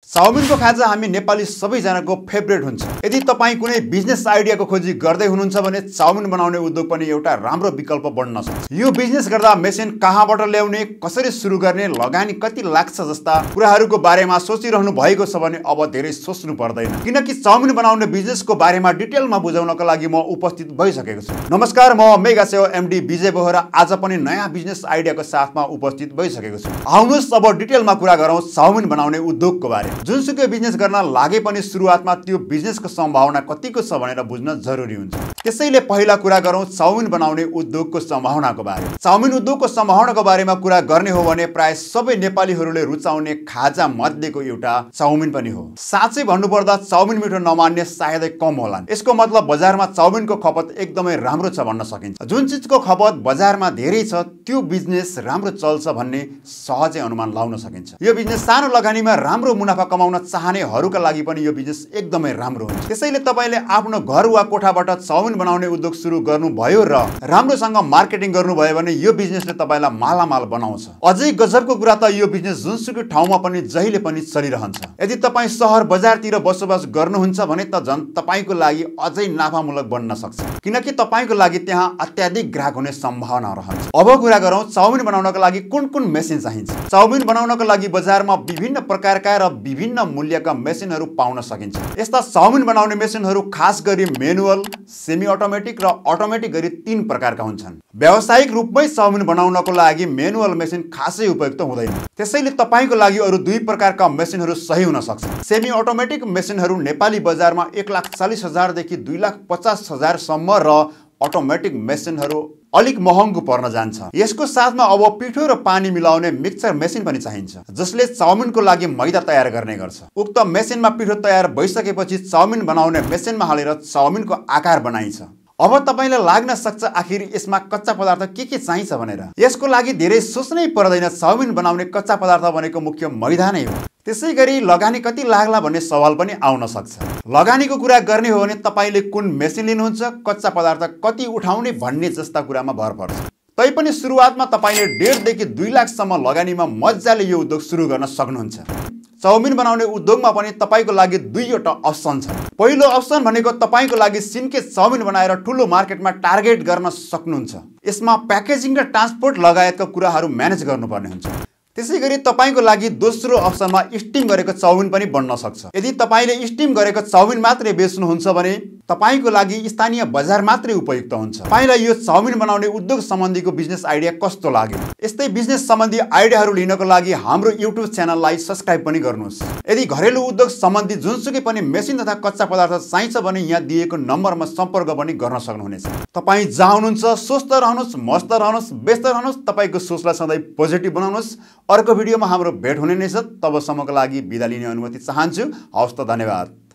चाउमिनको खाजा हामी नेपाली सबैजनाको फेभरेट हुन्छ। यदि तपाईँ कुनै बिजनेस आइडियाको खोजी गर्दै हुनुहुन्छ भने चाउमिन बनाउने उद्योग पनि एउटा राम्रो विकल्प बन्न सक्छ। यो बिजनेस गर्दा मेसिन कहाँबाट ल्याउने, कसरी सुरु गर्ने, लगानी कति लाग्छ जस्ता कुराहरूको बारेमा सोचिरहनु भएको छ भने अब धेरै सोच्नु पर्दैन, किनकि चाउमिन बनाउने बिजनेसको बारेमा डिटेलमा बुझाउनका लागि म उपस्थित भइसकेको छु। नमस्कार, म मेगा सेवा एमडी विजय बोहरा आज पनि नयाँ बिजनेस आइडियाको साथमा उपस्थित भइसकेको छु। आउनुहोस् अब डिटेलमा कुरा गरौँ चाउमिन बनाउने उद्योगको बारेमा। जुनसुकै बिजनेस गर्न लागे पनि सुरुवातमा त्यो बिजनेसको सम्भावना कतिको छ भनेर बुझ्न जरुरी हुन्छ। त्यसैले पहिला कुरा गरौँ चाउमिन बनाउने उद्योगको सम्भावनाको बारेमा। चाउमिन उद्योगको सम्भावनाको बारेमा कुरा गर्ने हो भने प्राय सबै नेपालीहरूले रुचाउने खाजा मध्येको एउटा चाउमिन पनि हो। साँच्चै भन्नुपर्दा चाउमिन मिठो नमान्ने सायदै कम होलान्। यसको मतलब बजारमा चाउमिनको खपत एकदमै राम्रो छ भन्न सकिन्छ। जुन चिजको खपत बजारमा धेरै छ त्यो बिजनेस राम्रो चल्छ भन्ने सहजै अनुमान लगाउन सकिन्छ। यो बिजनेस सानो लगानीमा राम्रो मुनाफा कमाउन चाहनेहरूका लागि पनि यो बिजनेस एकदमै राम्रो हुन्छ। त्यसैले तपाईले आफ्नो घर वा कोठाबाट चाउमिन बनाउने उद्योग सुरु गर्नुभयो र राम्रोसँग मार्केटिङ गर्नुभयो भने यो बिजनेसले तपाईलाई मालामाल बनाउँछ। अझै गजबको कुरा त यो बिजनेस जुनसुकै ठाउँमा पनि जहिले पनि चलिरहन्छ। यदि तपाईँ सहर बजारतिर बसोबास गर्नुहुन्छ भने त झन् तपाईको लागि अझै नाफामूलक बन्न सक्छ, किनकि तपाईको लागि त्यहाँ अत्याधिक ग्राहक हुने सम्भावना रहन्छ। अब कुरा गरौँ चाउमिन बनाउनका लागि कुन कुन मेसिन चाहिन्छ। चाउमिन बनाउनका लागि बजारमा विभिन्न प्रकारका र विभिन्न मूल्यका मेसिनहरू पाउन सकिन्छ। यस्ता चाउमिन बनाउने मेसिनहरू खास गरी म्यानुअल, सेमी अटोमेटिक र अटोमेटिक गरी 3 प्रकारका हुन्छन्। व्यावसायिक रूपमै चाउमिन बनाउनको लागि म्यानुअल मेसिन खासै उपयुक्त हुँदैन। त्यसैले तपाईको लागि अरु 2 प्रकारका मेसिनहरू सही हुन सक्छ। सेमी अटोमेटिक मेसिनहरू नेपाली बजारमा 1,40,000 देखि 2,50,000 सम्म र अटोमेटिक मेसिनहरू अलिक महँगो पर्न जान्छ। यसको साथमा अब पिठो र पानी मिलाउने मिक्सर मेसिन पनि चाहिन्छ, जसले चाउमिनको लागि मैदा तयार गर्ने गर्छ। उक्त मेसिनमा पिठो तयार भइसकेपछि चाउमिन बनाउने मेसिनमा हालेर चाउमिनको आकार बनाइन्छ। अब तपाईलाई लाग्न सक्छ आखिर यसमा कच्चा पदार्थ के चाहिन्छ भनेर। यसको लागि धेरै सोच्नै पर्दैन। चाउमिन बनाउने कच्चा पदार्थ भनेको मुख्य मैदा नै हो। त्यसै गरी लगानी कति लाग्ला भन्ने सवाल पनि आउन सक्छ। लगानीको कुरा गर्ने हो भने तपाईले कुन मेसिन लिनुहुन्छ, कच्चा पदार्थ कति उठाउने भन्ने जस्ता कुरामा भर पर्छ। तैपनि सुरुवातमा तपाईले 1.5 देखि 2 लाख सम्म लगानीमा मजाले यो उद्योग सुरु गर्न सक्नुहुन्छ। चाउमिन बनाउने उद्योगमा पनि तपाईको लागि 2वटा अप्सन छन्। पहिलो अप्सन भनेको तपाईको लागि सिन्के चाउमिन बनाएर ठुलो मार्केटमा टार्गेट गर्न सक्नुहुन्छ। यसमा प्याकेजिङ र ट्रान्सपोर्ट लगायतका कुराहरू म्यानेज गर्नुपर्ने हुन्छ। त्यसै गरी तपाईको लागि दोस्रो अप्सनमा स्टिम गरेको चाउमिन पनि बन्न सक्छ। यदि तपाईले स्टिम गरेको चाउमिन मात्रै बेच्नुहुन्छ भने तपाईको लागि स्थानीय बजार मात्रै उपयुक्त हुन्छ। तपाईलाई यो चाउमिन बनाउने उद्योग सम्बन्धीको बिजनेस आइडिया कस्तो लाग्यो? यस्तै बिजनेस सम्बन्धी आइडियाहरू लिनको लागि हाम्रो युट्युब च्यानललाई सब्स्क्राइब पनि गर्नुहोस्। यदि घरेलु उद्योग सम्बन्धी जुनसुकै पनि मेसिन तथा कच्चा पदार्थ चाहिन्छ भने यहाँ दिएको नम्बरमा सम्पर्क पनि गर्न सक्नुहुनेछ। तपाईँ जहाँ हुनुहुन्छ स्वस्थ रहनुहोस्, मस्त रहनुहोस्, व्यस्त रहनुहोस्। तपाईको सोचलाई सधैँ पोजिटिभ बनाउनुहोस्। अर्को भिडियोमा हाम्रो भेट हुने नै छ। तबसम्मको लागि बिदा लिने अनुमति चाहन्छु। हवस् त, धन्यवाद।